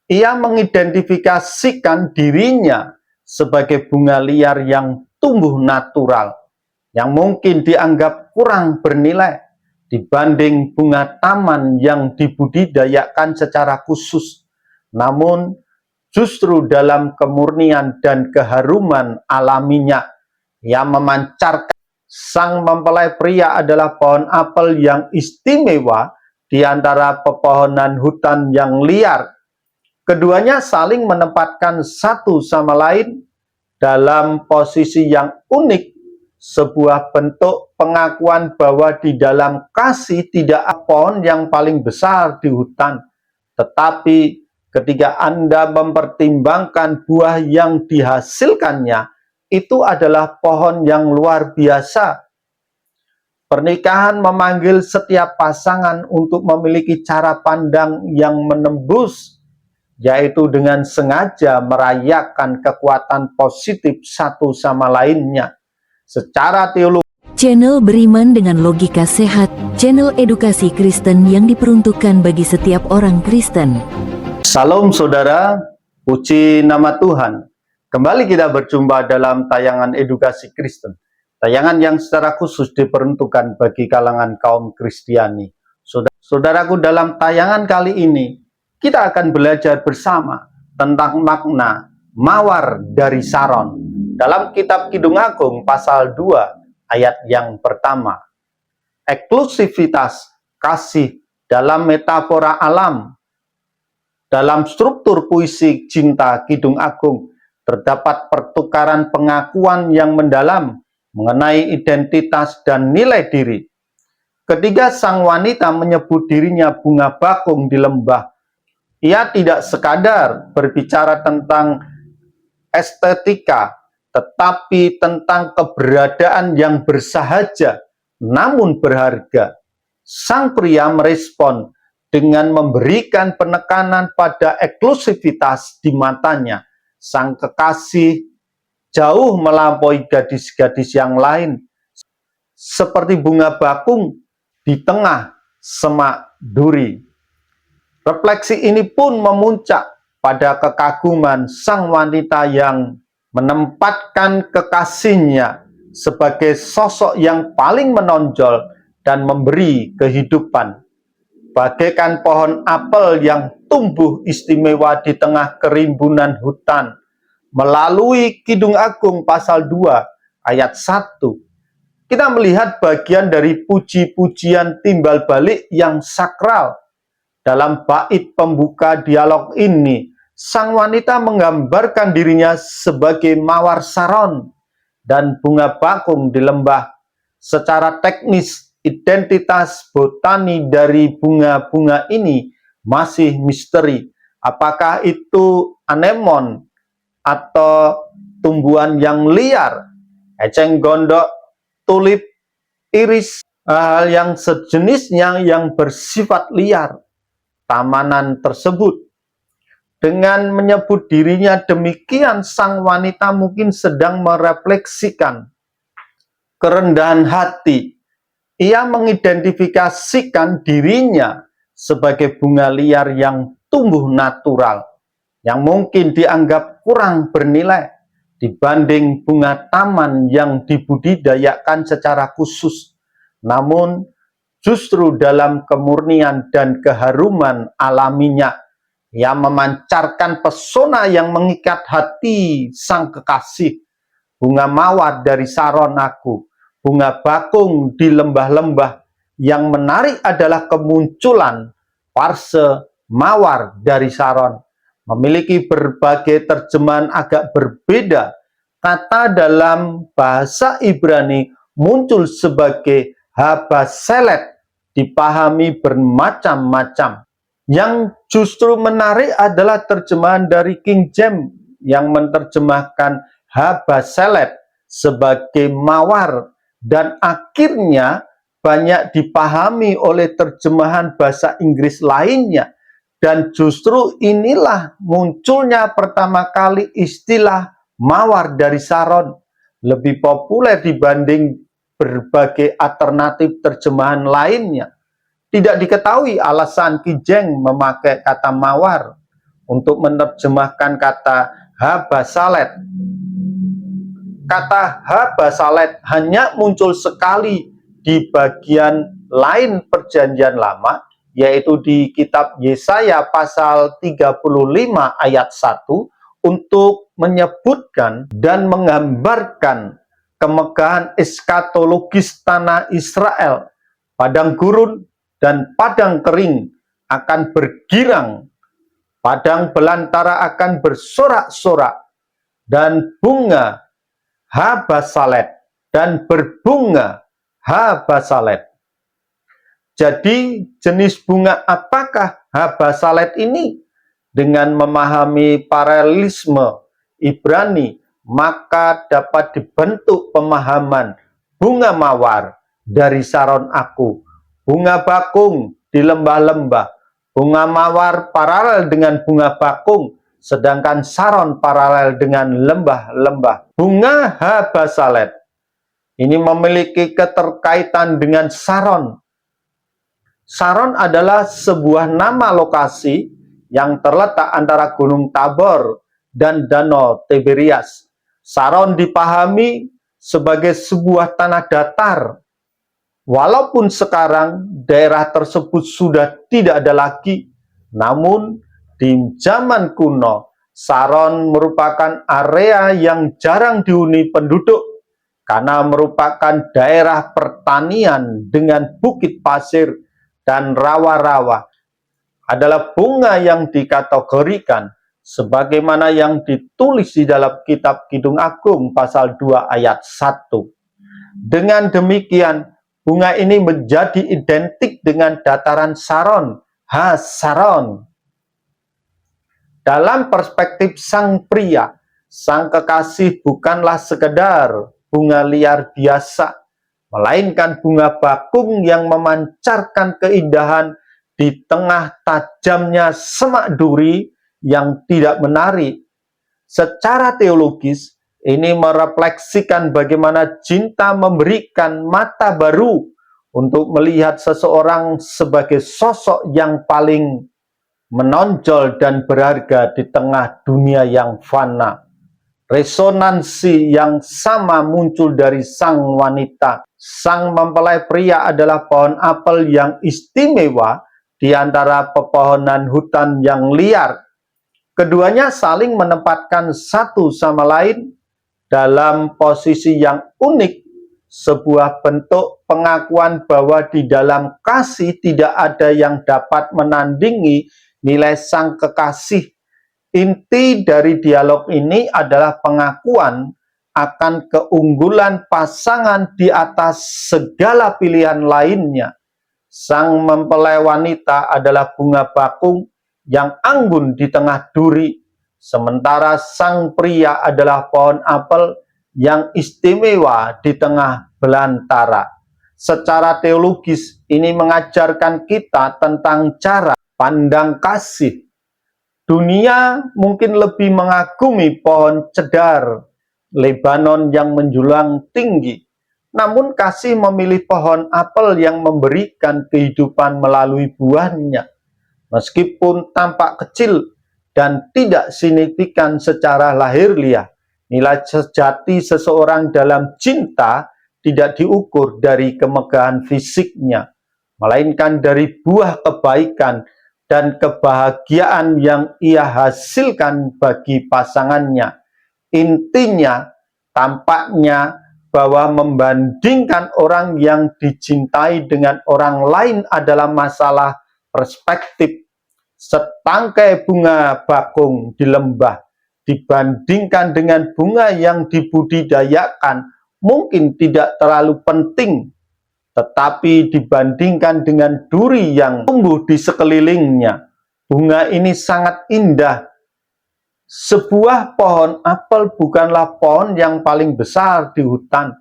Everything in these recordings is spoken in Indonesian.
Ia mengidentifikasikan dirinya sebagai bunga liar yang tumbuh natural, yang mungkin dianggap kurang bernilai dibanding bunga taman yang dibudidayakan secara khusus. Namun, justru dalam kemurnian dan keharuman alaminya, yang memancarkan. Sang mempelai pria adalah pohon apel yang istimewa di antara pepohonan hutan yang liar. Keduanya saling menempatkan satu sama lain dalam posisi yang unik, sebuah bentuk pengakuan bahwa di dalam kasih tidak ada pohon yang paling besar di hutan, tetapi ketika Anda mempertimbangkan buah yang dihasilkannya, itu adalah pohon yang luar biasa. Pernikahan memanggil setiap pasangan untuk memiliki cara pandang yang menembus, yaitu dengan sengaja merayakan kekuatan positif satu sama lainnya. Secara teologi, channel beriman dengan logika sehat, channel edukasi Kristen yang diperuntukkan bagi setiap orang Kristen. Salam saudara, puji nama Tuhan. Kembali kita berjumpa dalam tayangan edukasi Kristen. Tayangan yang secara khusus diperuntukkan bagi kalangan kaum Kristiani. Saudaraku, dalam tayangan kali ini, kita akan belajar bersama tentang makna mawar dari Saron. Dalam kitab Kidung Agung pasal 2 ayat yang pertama. Eksklusivitas kasih dalam metafora alam. Dalam struktur puisi cinta Kidung Agung, terdapat pertukaran pengakuan yang mendalam mengenai identitas dan nilai diri. Ketika sang wanita menyebut dirinya bunga bakung di lembah, ia tidak sekadar berbicara tentang estetika, tetapi tentang keberadaan yang bersahaja, namun berharga. Sang pria merespon dengan memberikan penekanan pada eksklusivitas di matanya. Sang kekasih jauh melampaui gadis-gadis yang lain, seperti bunga bakung di tengah semak duri. Refleksi ini pun memuncak pada kekaguman sang wanita yang menempatkan kekasihnya sebagai sosok yang paling menonjol dan memberi kehidupan. Bagaikan pohon apel yang tumbuh istimewa di tengah kerimbunan hutan. Melalui Kidung Agung pasal 2 ayat 1, kita melihat bagian dari puji-pujian timbal balik yang sakral. Dalam bait pembuka dialog ini, sang wanita menggambarkan dirinya sebagai mawar Saron dan bunga bakung di lembah. Secara teknis, identitas botani dari bunga-bunga ini masih misteri. Apakah itu anemon atau tumbuhan yang liar, eceng gondok, tulip, iris, hal yang sejenisnya yang bersifat liar. Tamanan tersebut, dengan menyebut dirinya demikian, sang wanita mungkin sedang merefleksikan kerendahan hati. Ia mengidentifikasikan dirinya sebagai bunga liar yang tumbuh natural, yang mungkin dianggap kurang bernilai dibanding bunga taman yang dibudidayakan secara khusus. Namun, justru dalam kemurnian dan keharuman alaminya, yang memancarkan pesona yang mengikat hati sang kekasih. Bunga mawar dari Saron aku, bunga bakung di lembah-lembah. Yang menarik adalah kemunculan parse mawar dari Saron. Memiliki berbagai terjemahan agak berbeda. Kata dalam bahasa Ibrani muncul sebagai habaselet, dipahami bermacam-macam. Yang justru menarik adalah terjemahan dari King James yang menerjemahkan habaselet sebagai mawar, dan akhirnya banyak dipahami oleh terjemahan bahasa Inggris lainnya. Dan justru inilah munculnya pertama kali istilah mawar dari Saron, lebih populer dibanding berbagai alternatif terjemahan lainnya. Tidak diketahui alasan Ki Jeng memakai kata mawar. untuk menerjemahkan kata habasalet. Kata habasalet hanya muncul sekali di bagian lain perjanjian lama, yaitu di kitab Yesaya pasal 35 ayat 1, untuk menyebutkan dan menggambarkan kemegahan eskatologis tanah Israel. Padang gurun dan padang kering akan bergirang, padang belantara akan bersorak-sorak, dan bunga habasalet dan berbunga habasalet. Jadi jenis bunga apakah habasalet ini? Dengan memahami paralelisme Ibrani, maka dapat dibentuk pemahaman bunga mawar dari saron aku, bunga bakung di lembah-lembah. Bunga mawar paralel dengan bunga bakung, sedangkan saron paralel dengan lembah-lembah. Bunga habasalet ini memiliki keterkaitan dengan saron. Saron adalah sebuah nama lokasi yang terletak antara Gunung Tabor dan Danau Tiberias. Saron dipahami sebagai sebuah tanah datar. Walaupun sekarang daerah tersebut sudah tidak ada lagi, namun di zaman kuno, Saron merupakan area yang jarang dihuni penduduk karena merupakan daerah pertanian dengan bukit pasir dan rawa-rawa. Adalah bunga yang dikategorikan sebagaimana yang ditulis di dalam kitab Kidung Agung pasal 2 ayat 1. Dengan demikian, bunga ini menjadi identik dengan dataran Saron, Saron. Dalam perspektif sang pria, sang kekasih bukanlah sekedar bunga liar biasa, melainkan bunga bakung yang memancarkan keindahan di tengah tajamnya semak duri yang tidak menarik. Secara teologis, ini merefleksikan bagaimana cinta memberikan mata baru untuk melihat seseorang sebagai sosok yang paling menonjol dan berharga di tengah dunia yang fana. Resonansi yang sama muncul dari sang wanita. Sang mempelai pria adalah pohon apel yang istimewa di antara pepohonan hutan yang liar. Keduanya saling menempatkan satu sama lain dalam posisi yang unik, sebuah bentuk pengakuan bahwa di dalam kasih tidak ada yang dapat menandingi nilai sang kekasih. Inti dari dialog ini adalah pengakuan akan keunggulan pasangan di atas segala pilihan lainnya. Sang mempelai wanita adalah bunga bakung yang anggun di tengah duri, sementara sang pria adalah pohon apel yang istimewa di tengah belantara. Secara teologis, ini mengajarkan kita tentang cara pandang kasih. Dunia mungkin lebih mengagumi pohon cedar Lebanon yang menjulang tinggi, namun kasih memilih pohon apel yang memberikan kehidupan melalui buahnya. Meskipun tampak kecil dan tidak signifikan secara lahiriah, nilai sejati seseorang dalam cinta tidak diukur dari kemegahan fisiknya, melainkan dari buah kebaikan dan kebahagiaan yang ia hasilkan bagi pasangannya. Intinya, tampaknya bahwa membandingkan orang yang dicintai dengan orang lain adalah masalah perspektif. Setangkai bunga bakung di lembah dibandingkan dengan bunga yang dibudidayakan mungkin tidak terlalu penting, tetapi dibandingkan dengan duri yang tumbuh di sekelilingnya, bunga ini sangat indah. Sebuah pohon apel bukanlah pohon yang paling besar di hutan,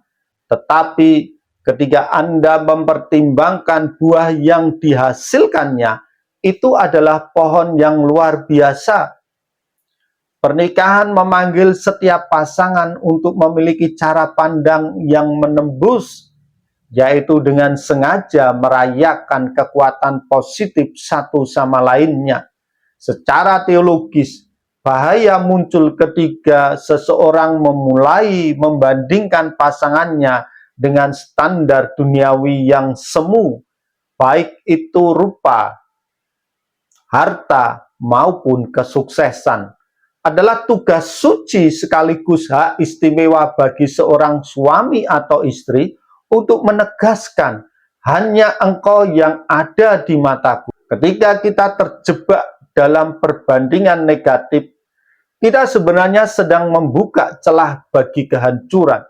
tetapi ketika Anda mempertimbangkan buah yang dihasilkannya, itu adalah pohon yang luar biasa. Pernikahan memanggil setiap pasangan untuk memiliki cara pandang yang menembus, yaitu dengan sengaja merayakan kekuatan positif satu sama lainnya. Secara teologis, bahaya muncul ketika seseorang memulai membandingkan pasangannya dengan standar duniawi yang semu, baik itu rupa, harta, maupun kesuksesan. Adalah tugas suci sekaligus hak istimewa bagi seorang suami atau istri untuk menegaskan, hanya engkau yang ada di mataku. Ketika kita terjebak dalam perbandingan negatif, kita sebenarnya sedang membuka celah bagi kehancuran.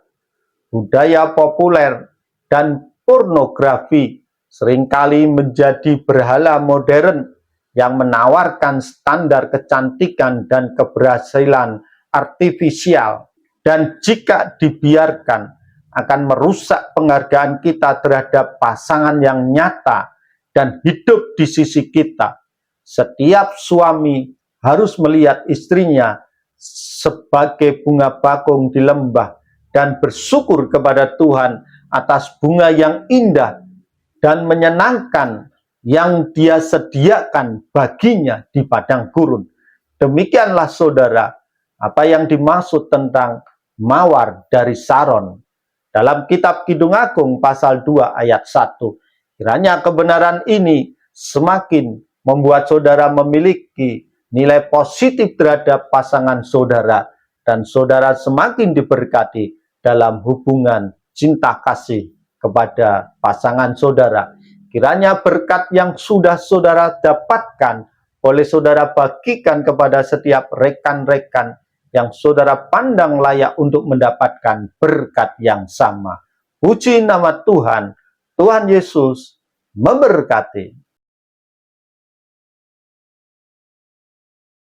Budaya populer dan pornografi seringkali menjadi berhala modern yang menawarkan standar kecantikan dan keberhasilan artifisial, dan jika dibiarkan akan merusak penghargaan kita terhadap pasangan yang nyata dan hidup di sisi kita. Setiap suami harus melihat istrinya sebagai bunga bakung di lembah dan bersyukur kepada Tuhan atas bunga yang indah dan menyenangkan yang Dia sediakan baginya di padang gurun. Demikianlah saudara, apa yang dimaksud tentang mawar dari Saron dalam kitab Kidung Agung pasal 2 ayat 1. Kiranya kebenaran ini semakin membuat saudara memiliki nilai positif terhadap pasangan saudara, dan saudara semakin diberkati dalam hubungan cinta kasih kepada pasangan saudara. Kiranya berkat yang sudah saudara dapatkan boleh saudara bagikan kepada setiap rekan-rekan yang saudara pandang layak untuk mendapatkan berkat yang sama. Puji nama Tuhan. Tuhan Yesus memberkati.